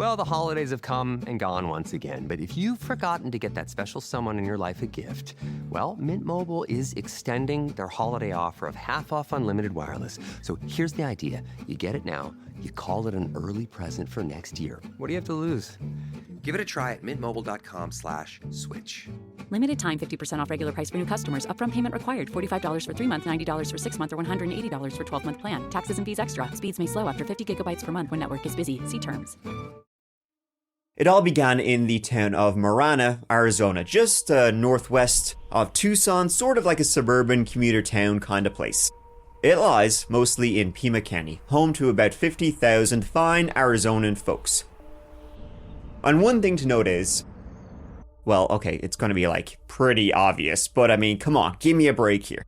Well, the holidays have come and gone once again, but if you've forgotten to get that special someone in your life a gift, well, Mint Mobile is extending their holiday offer of half off unlimited wireless. So here's the idea. You get it now, you call it an early present for next year. What do you have to lose? Give it a try at mintmobile.com/switch. Limited time 50% off regular price for new customers. Upfront payment required. $45 for 3 months, $90 for 6 months, or $180 for 12-month plan. Taxes and fees extra. Speeds may slow after 50 gigabytes per month when network is busy. See terms. It all began in the town of Marana, Arizona, just northwest of Tucson, sort of like a suburban commuter town kind of place. It lies mostly in Pima County, home to about 50,000 fine Arizonan folks. And one thing to note is, well, okay, it's going to be like pretty obvious, but I mean, come on, give me a break here.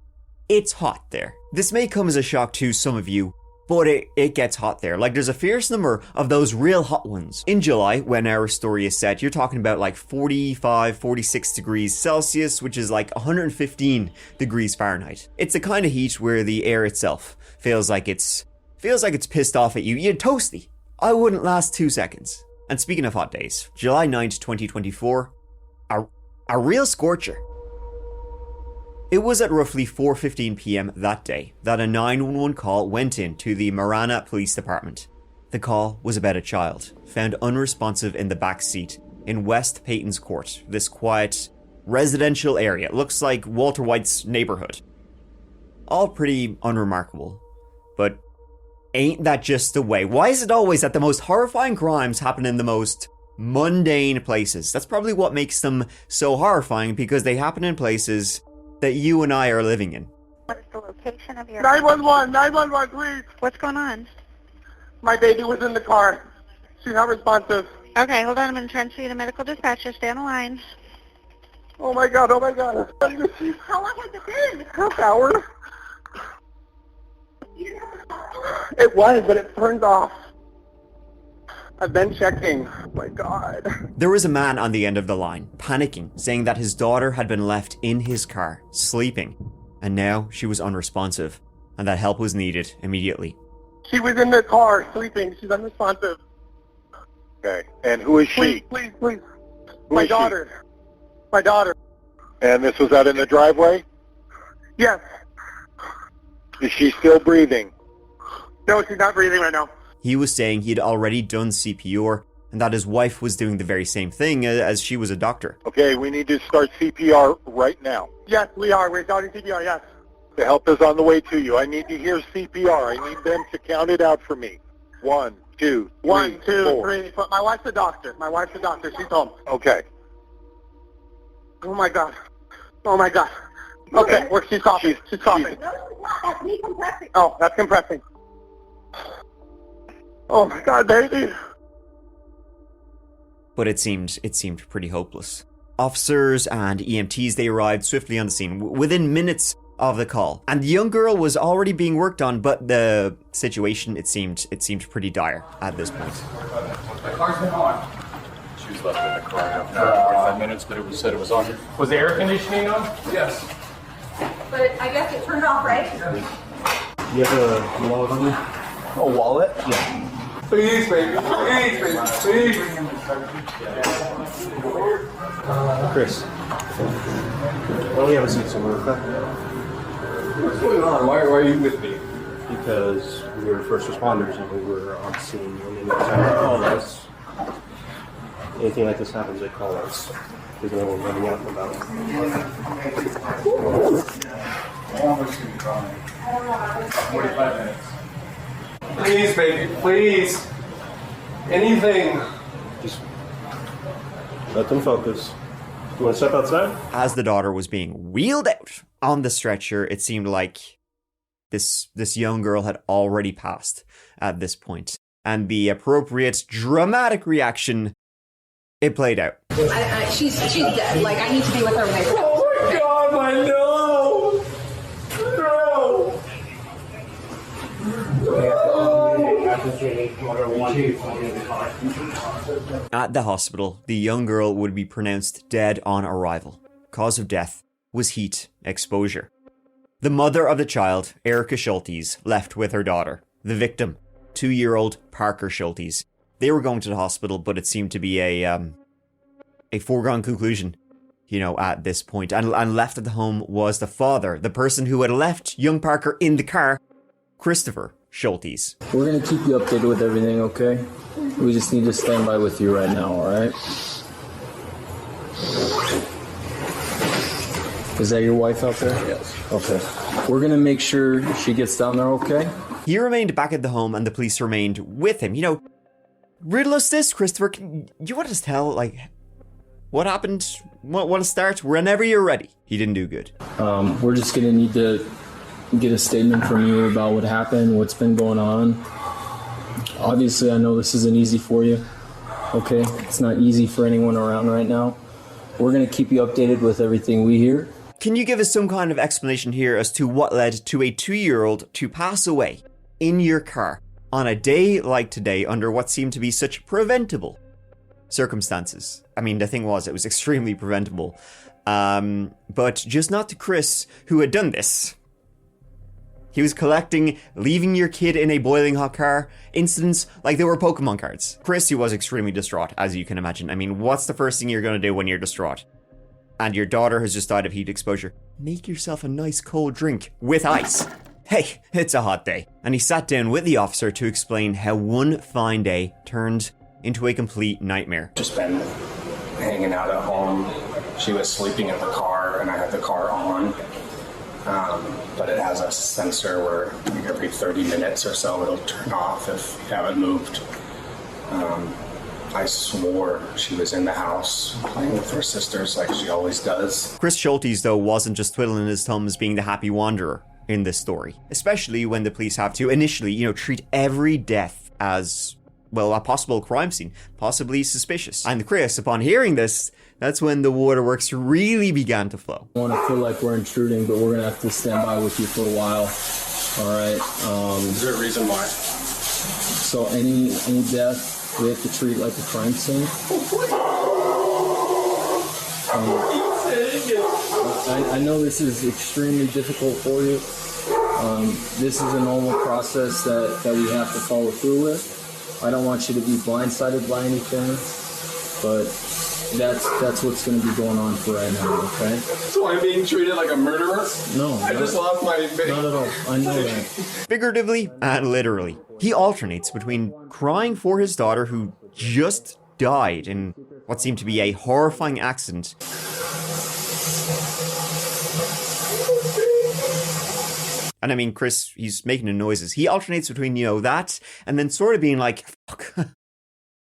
It's hot there. This may come as a shock to some of you, but it gets hot there. Like, there's a fierce number of those real hot ones. In July, when our story is set, you're talking about like 45, 46 degrees Celsius, which is like 115 degrees Fahrenheit. It's the kind of heat where the air itself feels like it's pissed off at you. You're toasty. I wouldn't last 2 seconds. And speaking of hot days, July 9th, 2024, a real scorcher. It was at roughly 4:15 p.m. that day that a 911 call went in to the Marana Police Department. The call was about a child, found unresponsive in the back seat in West Peyton's Court, this quiet, residential area. It looks like Walter White's neighborhood. All pretty unremarkable, but ain't that just the way? Why is it always that the most horrifying crimes happen in the most mundane places? That's probably what makes them so horrifying, because they happen in places that you and I are living in. What's the location of your... 911, please. What's going on? My baby was in the car. She's not responsive. Okay, hold on. I'm going to transfer you to medical dispatcher. Stay on the line. Oh my god. How long has it been? Half hour. It was, but it turned off. I've been checking. Oh my god. There was a man on the end of the line, panicking, saying that his daughter had been left in his car, sleeping, and now she was unresponsive, and that help was needed immediately. She was in the car, sleeping. She's unresponsive. Okay. And who is she? Please. Who My is daughter. she? My daughter. And this was out in the driveway? Yes. Is she still breathing? No, she's not breathing right now. He was saying he'd already done CPR, and that his wife was doing the very same thing, as she was a doctor. Okay, we need to start CPR right now. Yes, we are. We're starting CPR, yes. The help is on the way to you. I need to hear CPR. I need them to count it out for me. 1, 2, 3, 1, 2, 4. 3. But my wife's a doctor. She's home. Okay. Oh my god. Okay, she's coughing. She's coughing. That's me compressing. Oh, that's compressing. Oh my god, baby. But it seemed pretty hopeless. Officers and EMTs, they arrived swiftly on the scene within minutes of the call, and the young girl was already being worked on, but the situation, it seemed pretty dire at this point. The car's been on. She was left in the car for 45 minutes, but it was said it was on. Was the air conditioning on? Yes. But I guess it turned off, right? You have a wallet on you? A wallet? Yeah. Please, baby. Please. Chris, why don't we have a seat somewhere, okay? What's going on? Why are you with me? Because we were first responders and we were on scene. And anytime they call us, anything like this happens, they call us. Because no one's running out and about. Almost 45 minutes. Please, baby, please. Anything. Just let them focus. You want to step outside? As the daughter was being wheeled out on the stretcher, it seemed like this young girl had already passed at this point. And the appropriate dramatic reaction, it played out. She's dead. Like, I need to be with her when I... Oh my god, I know! No! At the hospital, the young girl would be pronounced dead on arrival. Cause of death was heat exposure. The mother of the child, Erica Scholtes, left with her daughter. The victim, 2-year-old Parker Scholtes, They were going to the hospital, but it seemed to be a foregone conclusion, you know, at this point. And left at the home was the father, the person who had left young Parker in the car, Christopher Scholtes. We're going to keep you updated with everything, okay? We just need to stand by with you right now, all right? Is that your wife out there? Yes. Okay. We're going to make sure she gets down there, okay? He remained back at the home and the police remained with him. You know, riddle us this, Christopher. You want to tell, like, what happened? Want to start whenever you're ready? He didn't do good. We're just going to need to get a statement from you about what happened, what's been going on. Obviously, I know this isn't easy for you, okay? It's not easy for anyone around right now. We're going to keep you updated with everything we hear. Can you give us some kind of explanation here as to what led to a 2-year-old to pass away in your car on a day like today under what seemed to be such preventable circumstances? I mean, the thing was, it was extremely preventable. But just not to Chris, who had done this. He was collecting, leaving your kid in a boiling hot car incidents like they were Pokemon cards. Chris, he was extremely distraught, as you can imagine. I mean, what's the first thing you're going to do when you're distraught? And your daughter has just died of heat exposure. Make yourself a nice cold drink with ice. Hey, it's a hot day. And he sat down with the officer to explain how one fine day turned into a complete nightmare. Just been hanging out at home. She was sleeping in the car and I had the car on. But it has a sensor where every 30 minutes or so it'll turn off if you haven't moved. I swore she was in the house playing with her sisters like she always does. Chris Scholtes, though, wasn't just twiddling his thumbs being the happy wanderer in this story. Especially when the police have to initially, you know, treat every death as, well, a possible crime scene, possibly suspicious. And Chris, upon hearing this, that's when the waterworks really began to flow. I don't want to feel like we're intruding, but we're going to have to stand by with you for a while. All right? Is there a reason why? So any death, we have to treat like a crime scene. I know this is extremely difficult for you. This is a normal process that we have to follow through with. I don't want you to be blindsided by anything, but that's what's going to be going on for right now, okay? So I'm being treated like a murderer? No. I just lost my baby. Not at all. I know that. Figuratively and literally. He alternates between crying for his daughter who just died in what seemed to be a horrifying accident. And I mean, Chris, he's making the noises. He alternates between, you know, that and then sort of being like, fuck.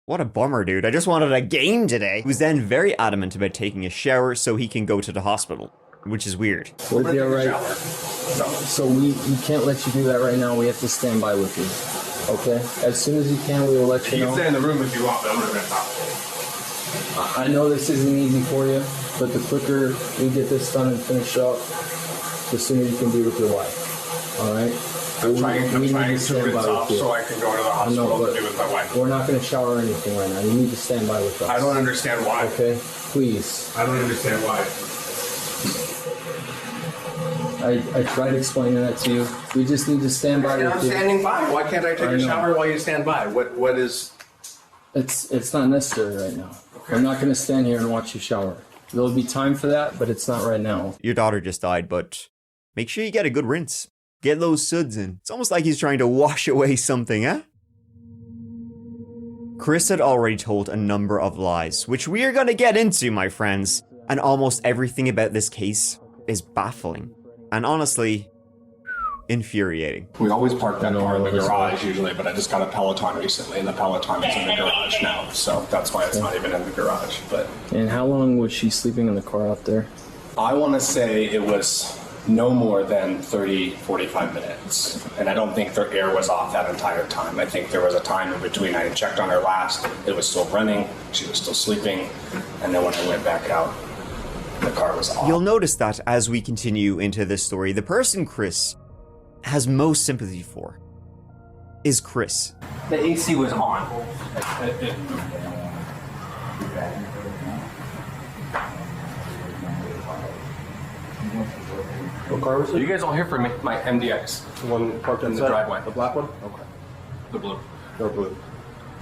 What a bummer, dude. I just wanted a game today. He was then very adamant about taking a shower so he can go to the hospital, which is weird. Would it be all right? So we can't let you do that right now. We have to stand by with you, okay? As soon as you can, we will let you know. You can stay in the room if you want, but I'm not going to talk. I know this isn't easy for you, but the quicker we get this done and finished up, the sooner you can be with your wife, all right? I'm trying to turn it off so I can go to the hospital to be with my wife. We're not going to shower or anything right now. You need to stand by with us. I don't understand why. Okay? Please. I don't understand why. I tried explaining that to you. We just need to stand by with you. I'm standing by. Why can't I take a shower while you stand by? What is... It's not necessary right now. Okay. I'm not going to stand here and watch you shower. There'll be time for that, but it's not right now. Your daughter just died, but make sure you get a good rinse. Get those suds in. It's almost like he's trying to wash away something, eh? Chris had already told a number of lies, which we are going to get into, my friends. And almost everything about this case is baffling. And honestly, infuriating. We always park that car in the garage usually, but I just got a Peloton recently, and the Peloton is in the garage now. So that's why it's not even in the garage. But And how long was she sleeping in the car out there? I want to say it was no more than 30, 45 minutes. And I don't think their air was off that entire time. I think there was a time in between. I checked on her last. It was still running. She was still sleeping. And then when I went back out, the car was off. You'll notice that as we continue into this story, the person Chris has most sympathy for is Chris. The AC was on. What car was it? You guys all here for me? My MDX. The one parked in the driveway. The black one? Okay. The blue. No blue.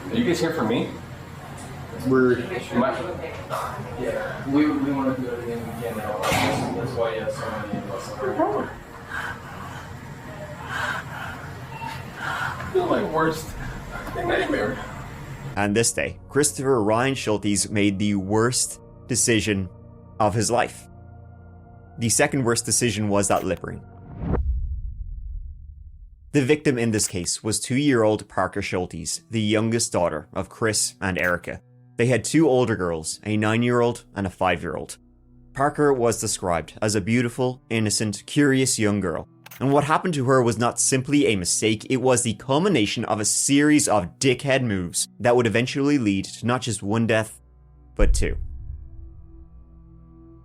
Are you guys here for me? We're Yeah, we want to do everything we can now. That's why you have so many of us. I feel my worst nightmare. And this day, Christopher Ryan Scholtes made the worst decision of his life. The second worst decision was that lip ring. The victim in this case was 2-year-old Parker Scholtes, the youngest daughter of Chris and Erica. They had 2 older girls, a 9-year-old and a 5-year-old. Parker was described as a beautiful, innocent, curious young girl. And what happened to her was not simply a mistake, it was the culmination of a series of dickhead moves that would eventually lead to not just 1 death, but 2.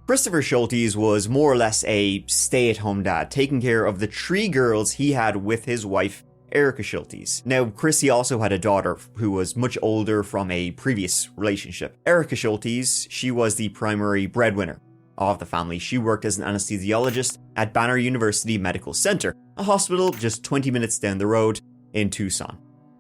Christopher Scholtes was more or less a stay-at-home dad, taking care of the 3 girls he had with his wife, Erica Scholtes. Now, Chrissy also had a daughter who was much older from a previous relationship. Erica Scholtes, she was the primary breadwinner of the family. She worked as an anesthesiologist at Banner University Medical Center, a hospital just 20 minutes down the road in Tucson.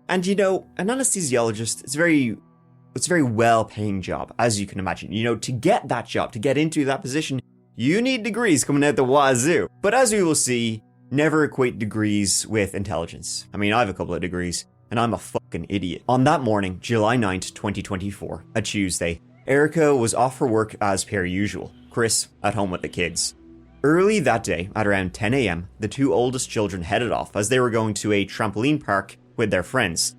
And you know, an anesthesiologist, it's a very well-paying job, as you can imagine. You know, to get that job, to get into that position, you need degrees coming out the wazoo. But as we will see, never equate degrees with intelligence. I mean, I have a couple of degrees, and I'm a fucking idiot. On that morning, July 9th, 2024, a Tuesday, Erica was off for work as per usual. Chris at home with the kids. Early that day, at around 10 a.m., the 2 oldest children headed off as they were going to a trampoline park with their friends.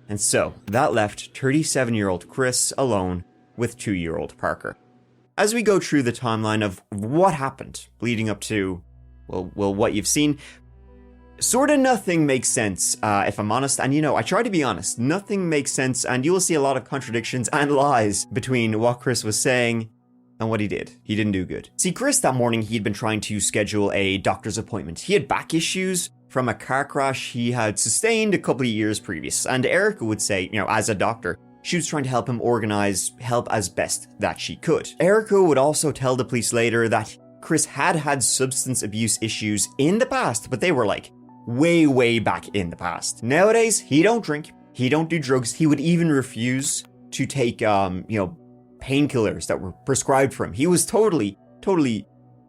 And so, that left 37-year-old Chris alone with 2-year-old Parker. As we go through the timeline of what happened leading up to, well, what you've seen, sort of nothing makes sense, if I'm honest. And you know, I try to be honest. Nothing makes sense, and you will see a lot of contradictions and lies between what Chris was saying and what he did. He didn't do good. See, Chris that morning, he'd been trying to schedule a doctor's appointment. He had back issues from a car crash he had sustained a couple of years previous. And Erica would say, you know, as a doctor, she was trying to help him organize help as best that she could. Erica would also tell the police later that Chris had had substance abuse issues in the past, but they were like way back in the past. Nowadays, he don't drink, he don't do drugs, he would even refuse to take, painkillers that were prescribed for him. He was totally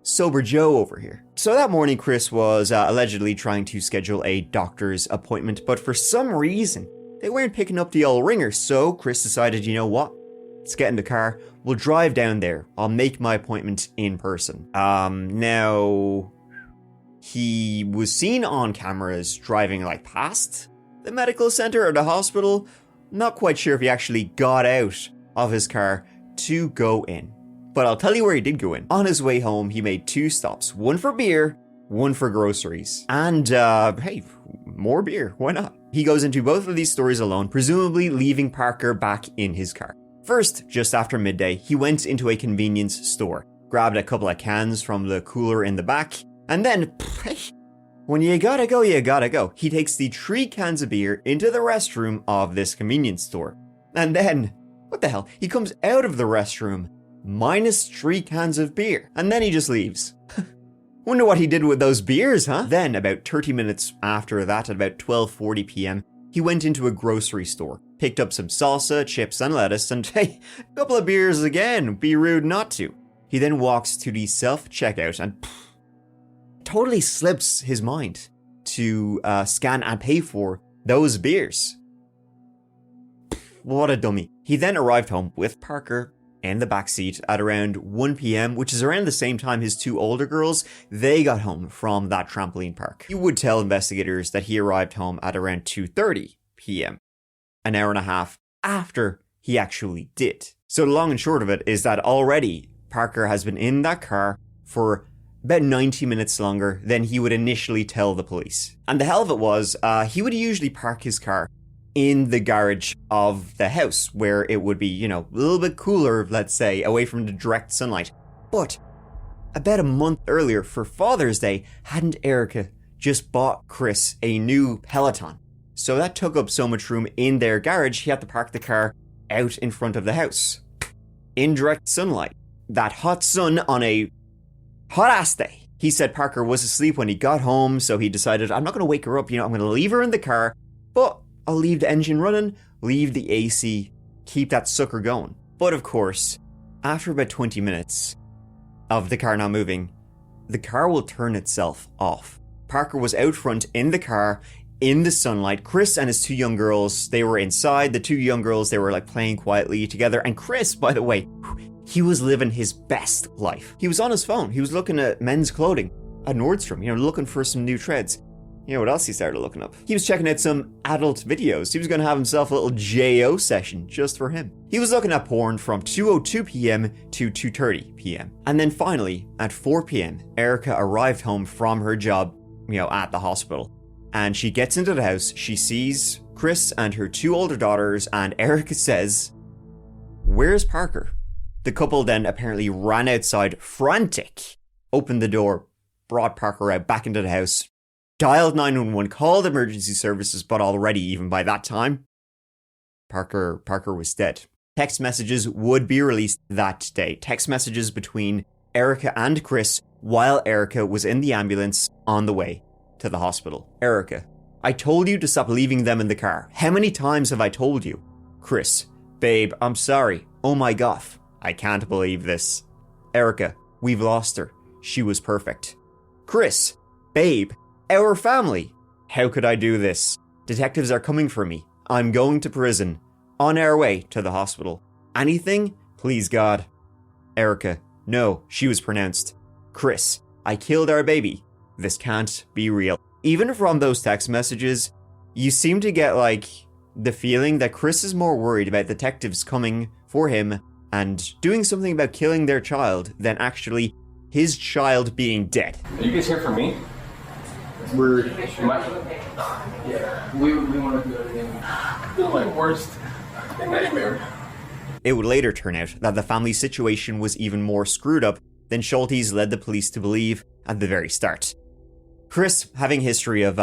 sober Joe over here. So that morning, Chris was allegedly trying to schedule a doctor's appointment, but for some reason, they weren't picking up the old ringer. So Chris decided, you know what? Let's get in the car. We'll drive down there. I'll make my appointment in person. Now, he was seen on cameras driving like past the medical center or the hospital. Not quite sure if he actually got out of his car to go in. But I'll tell you where he did go in. On his way home, he made 2 stops. One for beer, one for groceries. And, hey, more beer. Why not? He goes into both of these stores alone, presumably leaving Parker back in his car. First, just after midday, he went into a convenience store, grabbed a couple of cans from the cooler in the back, and then, when you gotta go, you gotta go. He takes the 3 cans of beer into the restroom of this convenience store. And then, what the hell? He comes out of the restroom minus 3 cans of beer. And then he just leaves. Wonder what he did with those beers, huh? Then, about 30 minutes after that, at about 12:40 p.m., he went into a grocery store, picked up some salsa, chips, and lettuce, and hey, a couple of beers again. Be rude not to. He then walks to the self-checkout and totally slips his mind to scan and pay for those beers. What a dummy. He then arrived home with Parker in the backseat at around 1 p.m., which is around the same time his 2 older girls, they got home from that trampoline park. He would tell investigators that he arrived home at around 2:30 p.m., an hour and a half after he actually did. So the long and short of it is that already Parker has been in that car for about 90 minutes longer than he would initially tell the police. And the hell of it was, he would usually park his car in the garage of the house, where it would be, you know, a little bit cooler, let's say, away from the direct sunlight. But about a month earlier, for Father's Day, hadn't Erica just bought Chris a new Peloton? So that took up so much room in their garage, he had to park the car out in front of the house. In direct sunlight. That hot sun on a hot-ass day. He said Parker was asleep when he got home, so he decided, I'm not going to wake her up, I'm going to leave her in the car, but I'll leave the engine running leave the AC, keep that sucker going. But of course, after about 20 minutes of the car not moving, the car will turn itself off. Parker was out front in the car, in the sunlight. Chris and his two young girls, they were inside. The two young girls, they were like playing quietly together. And Chris, by the way, he was living his best life. He was on his phone. He was looking at men's clothing at Nordstrom, looking for some new trends. What else he started looking up? He was checking out some adult videos. He was going to have himself a little JO session just for him. He was looking at porn from 2:02 p.m. to 2:30 p.m. And then finally, at 4 p.m., Erica arrived home from her job, at the hospital. And she gets into the house, she sees Chris and her two older daughters, and Erica says, "Where's Parker?" The couple then apparently ran outside, frantic, opened the door, brought Parker out back into the house, dialed 911, called emergency services, but already, even by that time, Parker was dead. Text messages would be released that day. Text messages between Erica and Chris while Erica was in the ambulance on the way to the hospital. Erica, I told you to stop leaving them in the car. How many times have I told you? Chris, babe, I'm sorry. Oh my God, I can't believe this. Erica, we've lost her. She was perfect. Chris, babe, our family. How could I do this? Detectives are coming for me. I'm going to prison. On our way to the hospital. Anything? Please God. Erica, no, she was pronounced. Chris, I killed our baby. This can't be real. Even from those text messages, you seem to get the feeling that Chris is more worried about detectives coming for him and doing something about killing their child than actually his child being dead. Are you guys here for me? We want to do everything. My worst nightmare. It would later turn out that the family situation was even more screwed up than Scholtes led the police to believe at the very start. Chris having history of,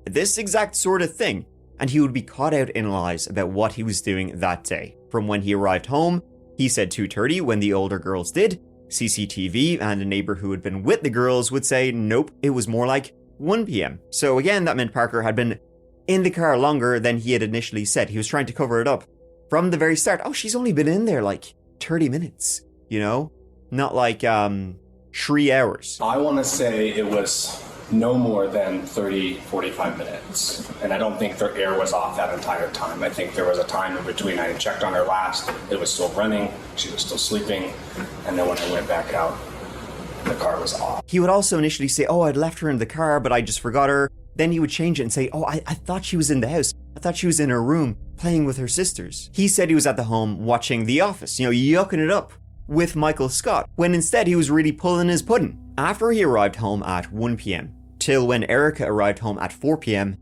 this exact sort of thing, and he would be caught out in lies about what he was doing that day. From when he arrived home, he said 2:30 when the older girls did. CCTV and a neighbor who had been with the girls would say, nope, it was more like 1 p.m. So again, that meant Parker had been in the car longer than he had initially said. He was trying to cover it up from the very start. Oh, she's only been in there 30 minutes, Not 3 hours. I want to say it was no more than 30, 45 minutes. And I don't think their air was off that entire time. I think there was a time in between. I had checked on her last. It was still running. She was still sleeping. And then when I went back out, the car was off. He would also initially say, oh, I'd left her in the car, but I just forgot her. Then he would change it and say, oh, I thought she was in the house. I thought she was in her room playing with her sisters. He said he was at the home watching The Office, yucking it up with Michael Scott, when instead he was really pulling his pudding. After he arrived home at 1 p.m., till when Erica arrived home at 4 p.m.,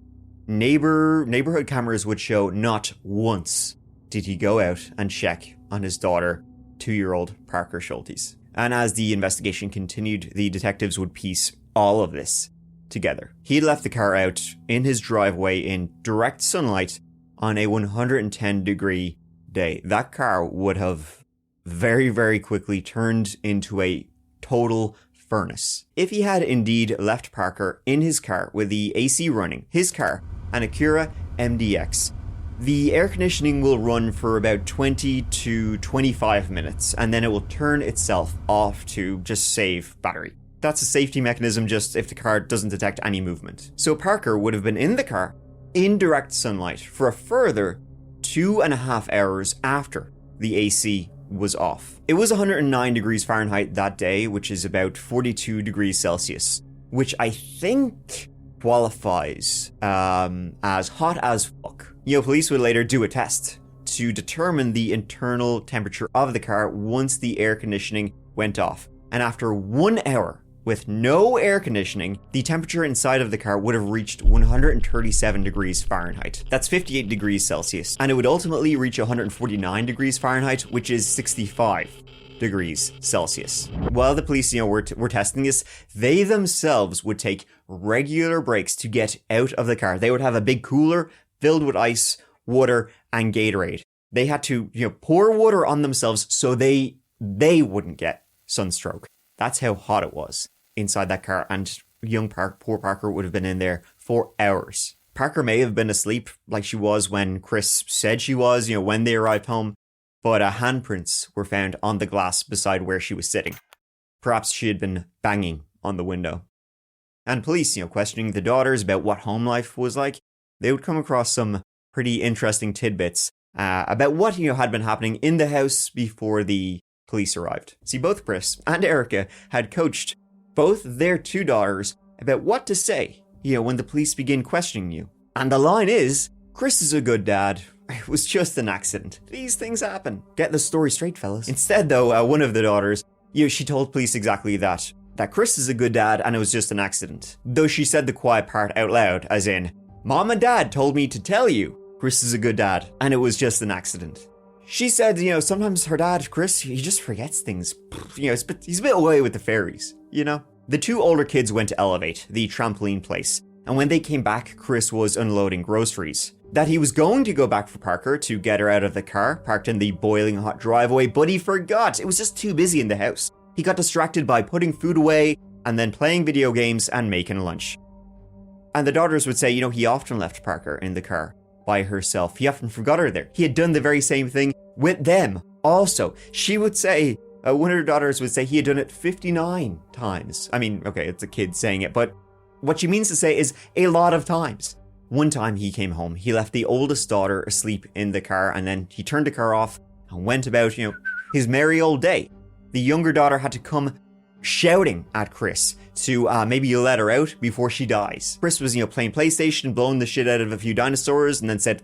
neighborhood cameras would show not once did he go out and check on his daughter, 2-year-old Parker Scholtes. And as the investigation continued, the detectives would piece all of this together. He'd left the car out in his driveway in direct sunlight on a 110-degree day. That car would have very, very quickly turned into a total furnace. If he had indeed left Parker in his car with the AC running, his car, an Acura MDX, the air conditioning will run for about 20 to 25 minutes, and then it will turn itself off to just save battery. That's a safety mechanism just if the car doesn't detect any movement. So Parker would have been in the car in direct sunlight for a further 2.5 hours after the AC was off. It was 109 degrees Fahrenheit that day, which is about 42 degrees Celsius, which I think qualifies as hot as fuck. Police would later do a test to determine the internal temperature of the car once the air conditioning went off. And after 1 hour with no air conditioning, the temperature inside of the car would have reached 137 degrees Fahrenheit. That's 58 degrees Celsius. And it would ultimately reach 149 degrees Fahrenheit, which is 65 degrees Celsius. While the police, were testing this, they themselves would take regular breaks to get out of the car. They would have a big cooler filled with ice, water, and Gatorade. They had to, pour water on themselves so they wouldn't get sunstroke. That's how hot it was inside that car, and poor Parker would have been in there for hours. Parker may have been asleep like she was when Chris said she was, when they arrived home, but handprints were found on the glass beside where she was sitting. Perhaps she had been banging on the window. And police, questioning the daughters about what home life was like, they would come across some pretty interesting tidbits about what, had been happening in the house before the police arrived. See, both Chris and Erica had coached both their 2 daughters about what to say, when the police begin questioning you. And the line is, Chris is a good dad. It was just an accident. These things happen. Get the story straight, fellas. Instead, though, one of the daughters, she told police exactly that Chris is a good dad and it was just an accident. Though she said the quiet part out loud, as in, Mom and Dad told me to tell you Chris is a good dad and it was just an accident. She said, sometimes her dad, Chris, he just forgets things. He's a bit away with the fairies, The 2 older kids went to Elevate, the trampoline place, and when they came back, Chris was unloading groceries. That he was going to go back for Parker to get her out of the car, parked in the boiling hot driveway, but he forgot. It was just too busy in the house. He got distracted by putting food away and then playing video games and making lunch. And the daughters would say, he often left Parker in the car by herself. He often forgot her there. He had done the very same thing with them also. She would say, one of her daughters would say he had done it 59 times. I mean, okay, it's a kid saying it, but what she means to say is a lot of times. One time he came home, he left the oldest daughter asleep in the car, and then he turned the car off and went about, his merry old day. The younger daughter had to come shouting at Chris to maybe let her out before she dies. Chris was, playing PlayStation, blowing the shit out of a few dinosaurs, and then said,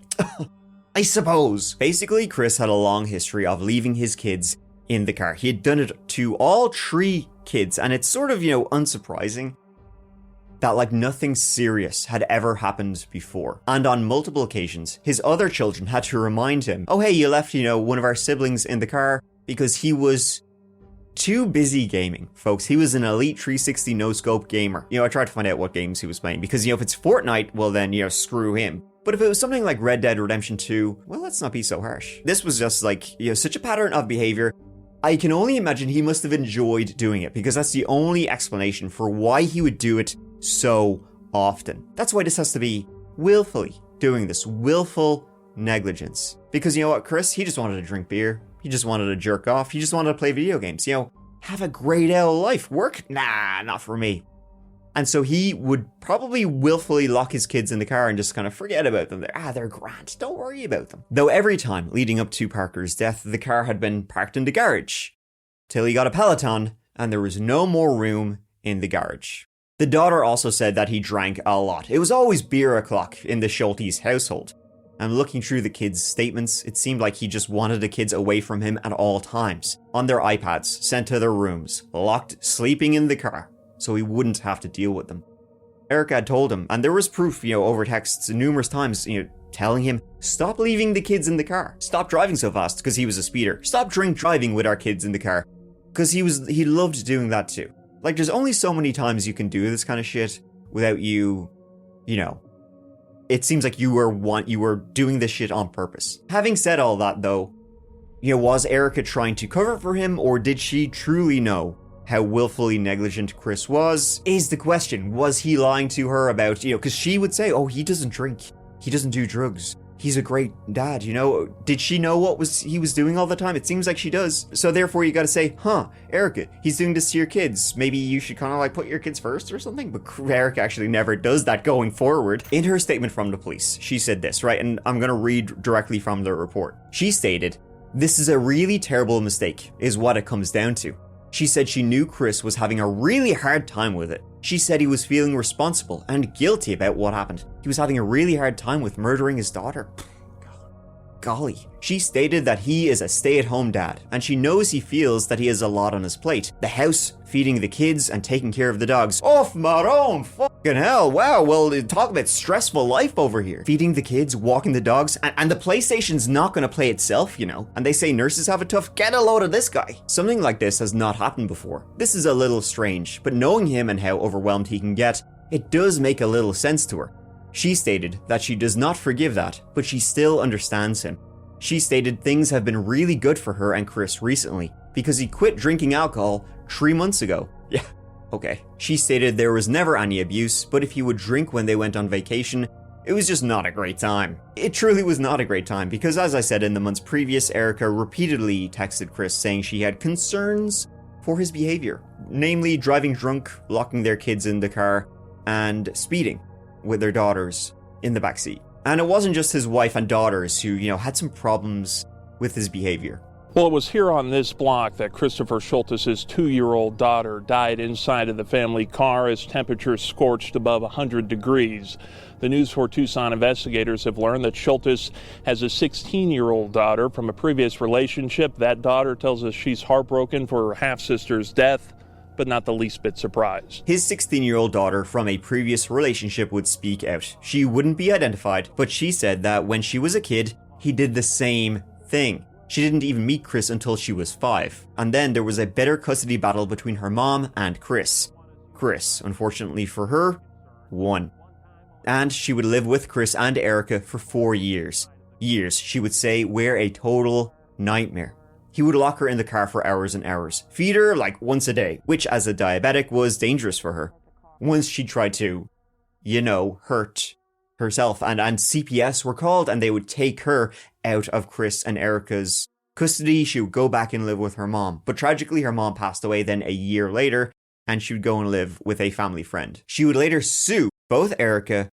I suppose. Basically, Chris had a long history of leaving his kids in the car. He had done it to all 3 kids, and it's sort of, unsurprising that nothing serious had ever happened before. And on multiple occasions, his other children had to remind him, oh hey, you left, one of our siblings in the car, because he was too busy gaming, folks. He was an elite 360 no-scope gamer. I tried to find out what games he was playing, because, if it's Fortnite, well then, screw him. But if it was something like Red Dead Redemption 2, well, let's not be so harsh. This was just such a pattern of behavior. I can only imagine he must have enjoyed doing it, because that's the only explanation for why he would do it so often. That's why this has to be willfully doing this, willful negligence. Because you know what, Chris, he just wanted to drink beer. He just wanted to jerk off. He just wanted to play video games. Have a great L life. Work? Nah, not for me. And so he would probably willfully lock his kids in the car and just kind of forget about them. They're grand. Don't worry about them. Though every time leading up to Parker's death, the car had been parked in the garage. Till he got a Peloton and there was no more room in the garage. The daughter also said that he drank a lot. It was always beer o'clock in the Scholtes household. And looking through the kids' statements, it seemed like he just wanted the kids away from him at all times. On their iPads, sent to their rooms, locked, sleeping in the car, so he wouldn't have to deal with them. Erica had told him, and there was proof, over texts numerous times, telling him, stop leaving the kids in the car. Stop driving so fast, because he was a speeder. Stop drink driving with our kids in the car. Because he loved doing that too. There's only so many times you can do this kind of shit without it seems like you were doing this shit on purpose. Having said all that though, was Erica trying to cover for him, or did she truly know how willfully negligent Chris was? Is the question. Was he lying to her about, because she would say, oh, he doesn't drink. He doesn't do drugs. He's a great dad, Did she know what he was doing all the time? It seems like she does. So therefore you gotta say, Erica, he's doing this to your kids. Maybe you should kind of put your kids first or something? But Erica actually never does that going forward. In her statement from the police, she said this, right? And I'm gonna read directly from the report. She stated, this is a really terrible mistake, is what it comes down to. She said she knew Chris was having a really hard time with it. She said he was feeling responsible and guilty about what happened. He was having a really hard time with murdering his daughter. Golly. She stated that he is a stay-at-home dad, and she knows he feels that he has a lot on his plate. The house, feeding the kids, and taking care of the dogs. Off my own fucking hell. Wow, well, talk about stressful life over here. Feeding the kids, walking the dogs, and the PlayStation's not gonna play itself, And they say nurses have it tough. Get a load of this guy. Something like this has not happened before. This is a little strange, but knowing him and how overwhelmed he can get, it does make a little sense to her. She stated that she does not forgive that, but she still understands him. She stated things have been really good for her and Chris recently, because he quit drinking alcohol 3 months ago. Yeah, okay. She stated there was never any abuse, but if he would drink when they went on vacation, It was just not a great time. It truly was not a great time because, as I said in the months previous, Erica repeatedly texted Chris saying she had concerns for his behavior, namely driving drunk, locking their kids in the car, and speeding with their daughters in the backseat. And it wasn't just his wife and daughters who, had some problems with his behavior. Well, it was here on this block that Christopher Scholtes' 2-year-old daughter died inside of the family car as temperatures scorched above 100 degrees. The News 4 Tucson investigators have learned that Scholtes has a 16-year-old daughter from a previous relationship. That daughter tells us she's heartbroken for her half-sister's death, but not the least bit surprised. His 16-year-old daughter from a previous relationship would speak out. She wouldn't be identified, but she said that when she was a kid, he did the same thing. She didn't even meet Chris until she was 5. And then there was a bitter custody battle between her mom and Chris. Chris, unfortunately for her, won. And she would live with Chris and Erica for 4 years. Years, she would say, were a total nightmare. He would lock her in the car for hours and hours, feed her like once a day, which as a diabetic was dangerous for her. Once she tried to, hurt herself, and CPS were called and they would take her out of Chris and Erica's custody. She would go back and live with her mom. But tragically, her mom passed away then a year later, and she would go and live with a family friend. She would later sue both Erica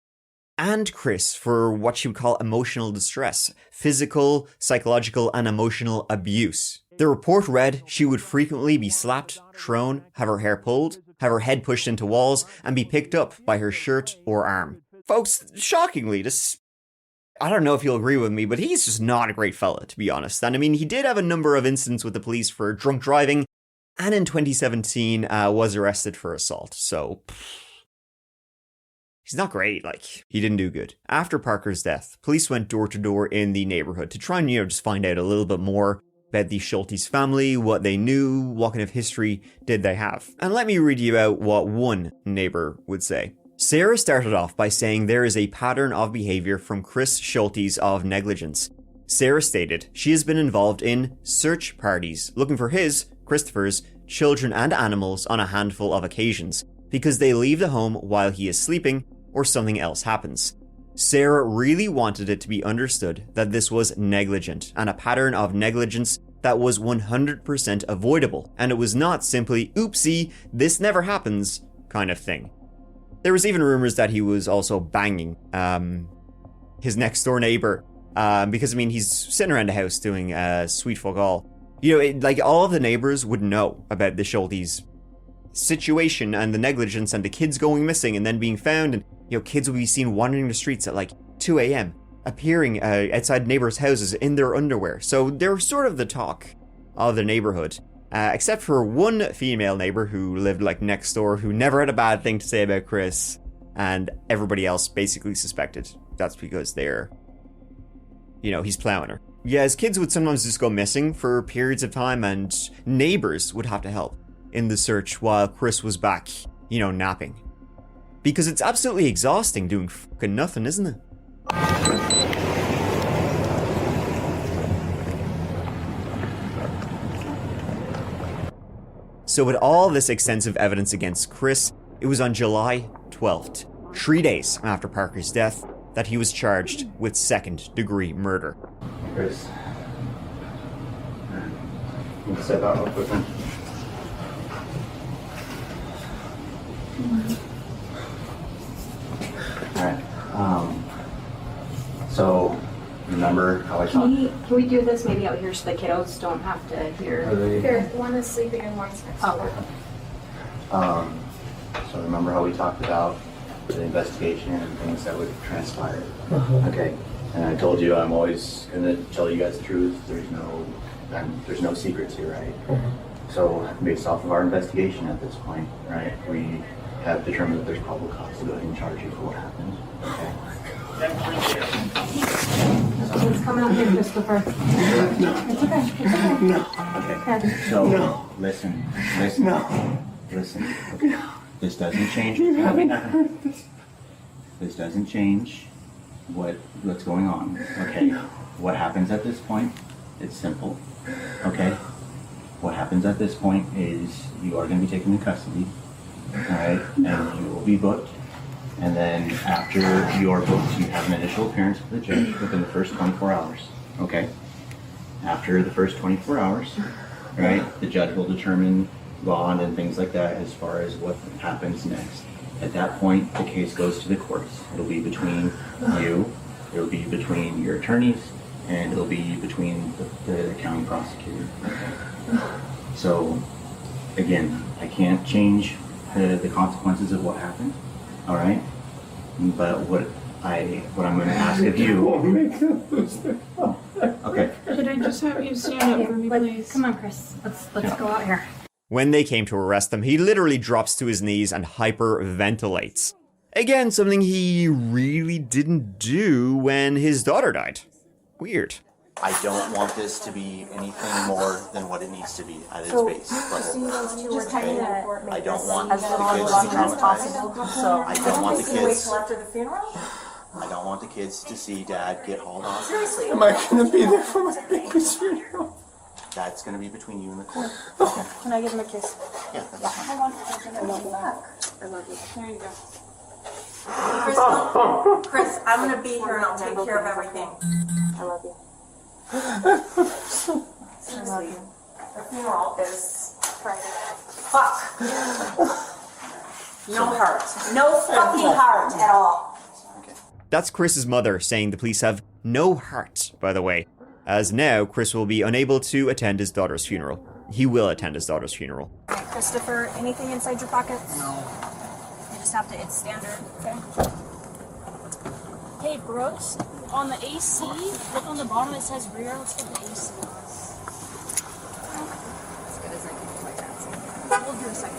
and Chris for what she would call emotional distress, physical, psychological, and emotional abuse. The report read she would frequently be slapped, thrown, have her hair pulled, have her head pushed into walls, and be picked up by her shirt or arm. Folks, shockingly, I don't know if you'll agree with me, but he's just not a great fella, to be honest. And I mean, he did have a number of incidents with the police for drunk driving, and in 2017 was arrested for assault. So, he's not great, he didn't do good. After Parker's death, police went door to door in the neighborhood to try and, just find out a little bit more about the Scholtes family, what they knew, what kind of history did they have. And let me read you out what one neighbor would say. Sarah started off by saying there is a pattern of behavior from Chris Scholtes of negligence. Sarah stated she has been involved in search parties, looking for Christopher's, children and animals on a handful of occasions, because they leave the home while he is sleeping or something else happens. Sarah really wanted it to be understood that this was negligent and a pattern of negligence that was 100% avoidable, and it was not simply, oopsie, this never happens kind of thing. There was even rumors that he was also banging his next door neighbor because, he's sitting around the house doing sweet fuck all. All of the neighbors would know about the Scholtes situation and the negligence and the kids going missing and then being found, and kids would be seen wandering the streets at 2 a.m. appearing outside neighbors' houses in their underwear. So they were sort of the talk of the neighborhood. Except for one female neighbor who lived next door, who never had a bad thing to say about Chris, and everybody else basically suspected that's because he's plowing her. Yeah, his kids would sometimes just go missing for periods of time, and neighbors would have to help in the search while Chris was back, napping. Because it's absolutely exhausting doing fucking nothing, isn't it? So with all this extensive evidence against Chris, it was on July 12th, 3 days after Parker's death, that he was charged with second-degree murder. Chris, we'll step out real quick. Alright, so remember how I talked? Can we do this maybe out here so the kiddos don't have to hear? Here, one is sleeping and one's next door. So remember how we talked about the investigation and things that would transpire? Okay, and I told you I'm always going to tell you guys the truth. There's no secrets here, right? So based off of our investigation at this point, right, we have determined that there's probable cause to go ahead and charge you for what happened. Okay. Let's come out here, Christopher. No. It's okay. It's okay. No. Okay. So listen. No. Listen. Okay. No. This doesn't change what's happening. This doesn't change what's going on. Okay. No. What happens at this point? It's simple. Okay. What happens at this point is you are going to be taken into custody. All right, and you will be booked And then after your books, you have an initial appearance with the judge within the first 24 hours. Okay? After the first 24 hours, right, the judge will determine bond and things like that as far as what happens next. At that point, the case goes to the courts. It'll be between you, it'll be between your attorneys, and it'll be between the county prosecutor. So, again, I can't change the consequences of what happened, all right? But what I'm going to ask of you... Okay. Could I just have you stand up for me, please? Come on, Chris. Let's go out here. When they came to arrest him, he literally drops to his knees and hyperventilates. Again, something he really didn't do when his daughter died. Weird. I don't want this to be anything more than what it needs to be at its base level. I don't want the kids to be traumatized. I don't want the kids. I don't want the kids to see Dad get hauled off. Seriously, am I going to be there for my baby's funeral? That's going to be between you and the court. Okay. Can I give him a kiss? Yeah, that's fine. I love you. I love you. There you go. Chris, I'm going to be here and I'll take care of everything. I love you. Seriously, the funeral is Friday. Fuck. No heart. No fucking heart at all. That's Chris's mother saying the police have no heart, by the way, as now Chris will be unable to attend his daughter's funeral. He will attend his daughter's funeral. Okay, Christopher, anything inside your pockets? No. You just have to, it's standard, okay? Hey, Brooks, on the AC, look on the bottom, it says rear. Let's get the AC on. As good as I can do my fancy. We'll do a second.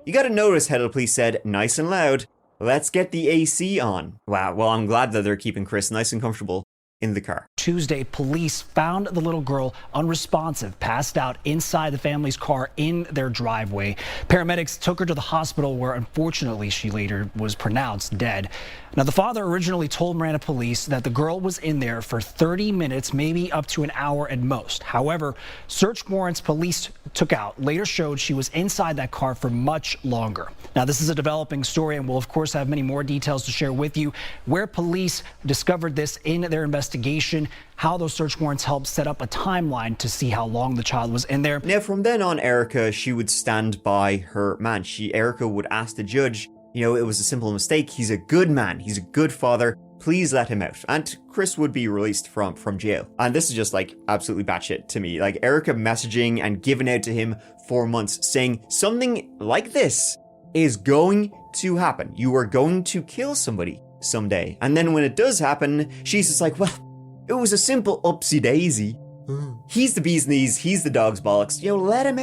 You gotta notice how the police said, nice and loud, let's get the AC on. Wow, well, I'm glad that they're keeping Chris nice and comfortable in the car. Tuesday, police found the little girl unresponsive, passed out inside the family's car in their driveway. Paramedics took her to the hospital where unfortunately she later was pronounced dead. Now, the father originally told Miranda police that the girl was in there for 30 minutes, maybe up to an hour at most. However, search warrants police took out later showed she was inside that car for much longer. Now, this is a developing story, and we'll of course have many more details to share with you. Where police discovered this in their investigation, how those search warrants helped set up a timeline to see how long the child was in there. Now, from then on, Erica, she would stand by her man. Erica would ask the judge, you know, it was a simple mistake. He's a good man. He's a good father. Please let him out. And Chris would be released from jail. And this is just like absolutely batshit to me. Like Erica messaging and giving out to him for months saying something like this is going to happen. You are going to kill somebody someday. And then when it does happen, she's just like, well, it was a simple upsy daisy. He's the bee's knees, he's the dog's bollocks. You know, let him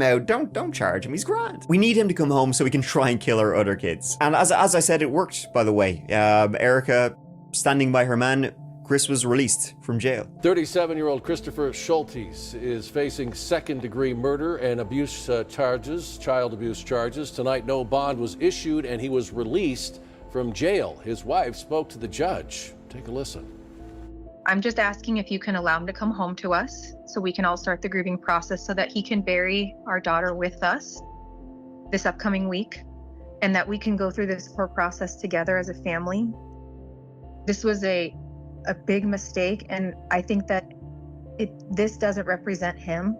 out. Don't charge him, he's grand. We need him to come home so we can try and kill our other kids. And as I said, it worked, by the way. Erica standing by her man, Chris was released from jail. 37-year-old Christopher Scholtes is facing second-degree murder and abuse charges, child abuse charges. Tonight, no bond was issued and he was released from jail. His wife spoke to the judge. Take a listen. I'm just asking if you can allow him to come home to us so we can all start the grieving process so that he can bury our daughter with us this upcoming week and that we can go through this whole process together as a family. This was a big mistake, and I think that this doesn't represent him.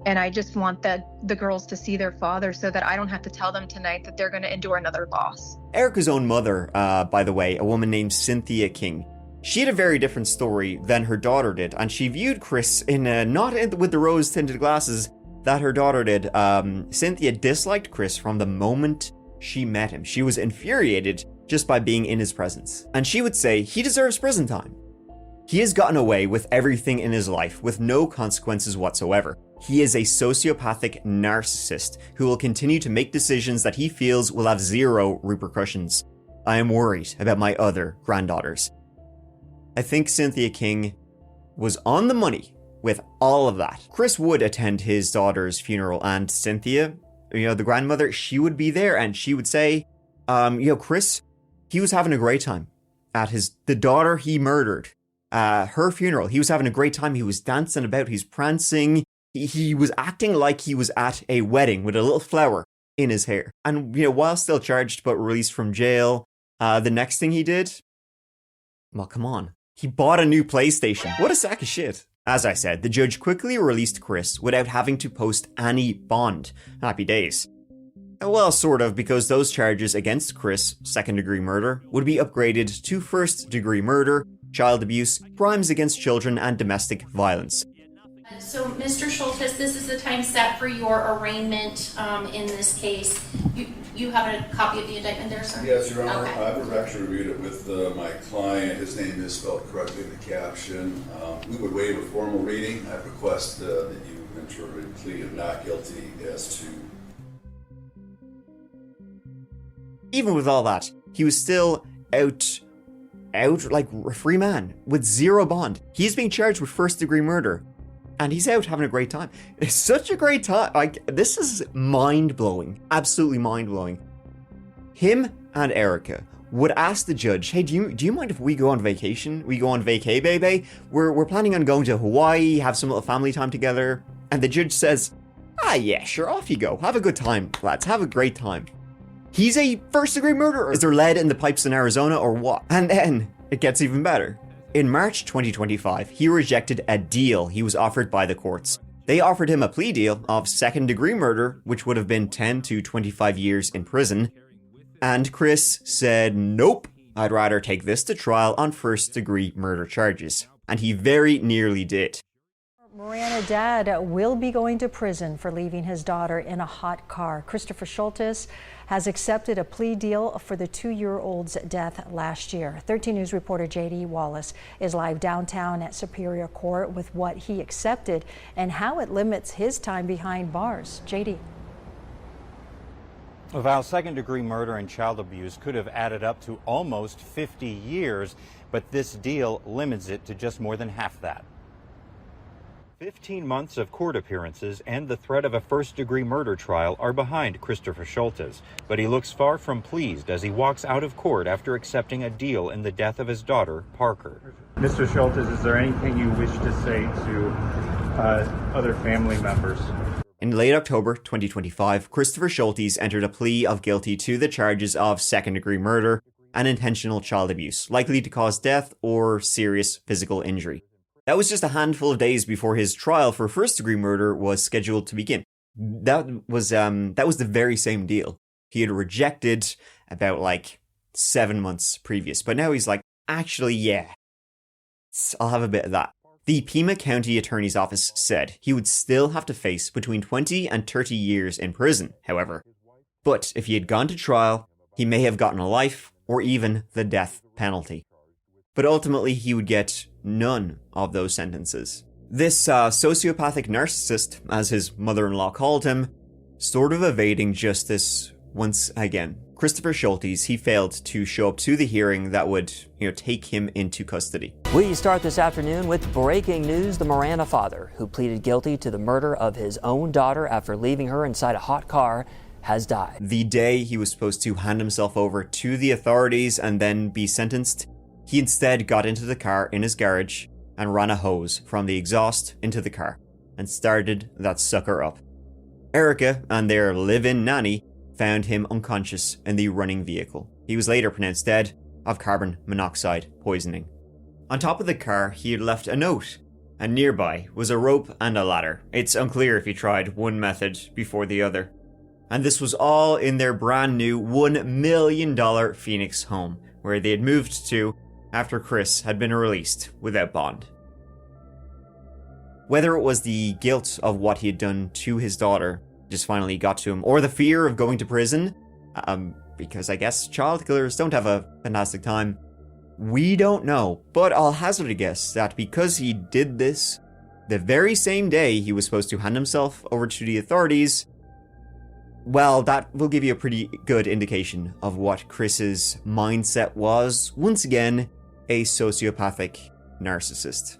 And I just want the girls to see their father so that I don't have to tell them tonight that they're going to endure another loss. Erica's own mother, by the way, a woman named Cynthia King, she had a very different story than her daughter did, and she viewed Chris with the rose-tinted glasses that her daughter did. Cynthia disliked Chris from the moment she met him. She was infuriated just by being in his presence. And she would say he deserves prison time. He has gotten away with everything in his life with no consequences whatsoever. He is a sociopathic narcissist who will continue to make decisions that he feels will have zero repercussions. I am worried about my other granddaughters. I think Cynthia King was on the money with all of that. Chris would attend his daughter's funeral, and Cynthia, the grandmother, she would be there, and she would say, Chris, he was having a great time at the daughter he murdered, her funeral. He was having a great time. He was dancing about, he's prancing. He was acting like he was at a wedding with a little flower in his hair. And, while still charged but released from jail, the next thing he did, well, come on. He bought a new PlayStation. What a sack of shit. As I said, the judge quickly released Chris without having to post any bond. Happy days. Well, sort of, because those charges against Chris, second-degree murder, would be upgraded to first-degree murder, child abuse, crimes against children, and domestic violence. So, Mr. Scholtes, this is the time set for your arraignment in this case. You have a copy of the indictment there, sir? Yes, Your Honor. Okay. I've actually reviewed it with my client. His name is spelled correctly in the caption. We would waive a formal reading. I request that you enter a plea of not guilty as to... Even with all that, he was still out like a free man with zero bond. He's being charged with first-degree murder. And he's out having a great time. It's such a great time. Like, this is mind-blowing. Absolutely mind-blowing. Him and Erica would ask the judge, hey, do you mind if we go on vacation? We go on vacay, baby? We're planning on going to Hawaii, have some little family time together. And the judge says, yeah, sure, off you go. Have a good time, lads. Have a great time. He's a first-degree murderer. Is there lead in the pipes in Arizona or what? And then it gets even better. In March 2025, he rejected a deal he was offered by the courts. They offered him a plea deal of second-degree murder, which would have been 10 to 25 years in prison. And Chris said, nope, I'd rather take this to trial on first-degree murder charges. And he very nearly did. Marana dad will be going to prison for leaving his daughter in a hot car. Christopher Scholtes has accepted a plea deal for the 2-year-old's death last year. 13 News reporter J.D. Wallace is live downtown at Superior Court with what he accepted and how it limits his time behind bars. J.D. Val, second-degree murder and child abuse could have added up to almost 50 years, but this deal limits it to just more than half that. 15 months of court appearances and the threat of a first-degree murder trial are behind Christopher Scholtes, but he looks far from pleased as he walks out of court after accepting a deal in the death of his daughter, Parker. Mr. Scholtes, is there anything you wish to say to other family members? In late October 2025, Christopher Scholtes entered a plea of guilty to the charges of second-degree murder and intentional child abuse, likely to cause death or serious physical injury. That was just a handful of days before his trial for first-degree murder was scheduled to begin. That was the very same deal he had rejected about 7 months previous. But now he's like, actually, yeah, I'll have a bit of that. The Pima County Attorney's Office said he would still have to face between 20 and 30 years in prison, however. But if he had gone to trial, he may have gotten a life or even the death penalty. But ultimately, he would get none of those sentences. This sociopathic narcissist, as his mother-in-law called him, sort of evading justice once again. Christopher Scholtes, he failed to show up to the hearing that would, take him into custody. We start this afternoon with breaking news. The Marana father, who pleaded guilty to the murder of his own daughter after leaving her inside a hot car, has died. The day he was supposed to hand himself over to the authorities and then be sentenced, he instead got into the car in his garage and ran a hose from the exhaust into the car and started that sucker up. Erica and their live-in nanny found him unconscious in the running vehicle. He was later pronounced dead of carbon monoxide poisoning. On top of the car, he had left a note, and nearby was a rope and a ladder. It's unclear if he tried one method before the other. And this was all in their brand new $1 million Phoenix home, where they had moved to after Chris had been released without bond. Whether it was the guilt of what he had done to his daughter just finally got to him, or the fear of going to prison, because I guess child killers don't have a fantastic time, we don't know. But I'll hazard a guess that because he did this the very same day he was supposed to hand himself over to the authorities, well, that will give you a pretty good indication of what Chris's mindset was. Once again, a sociopathic narcissist.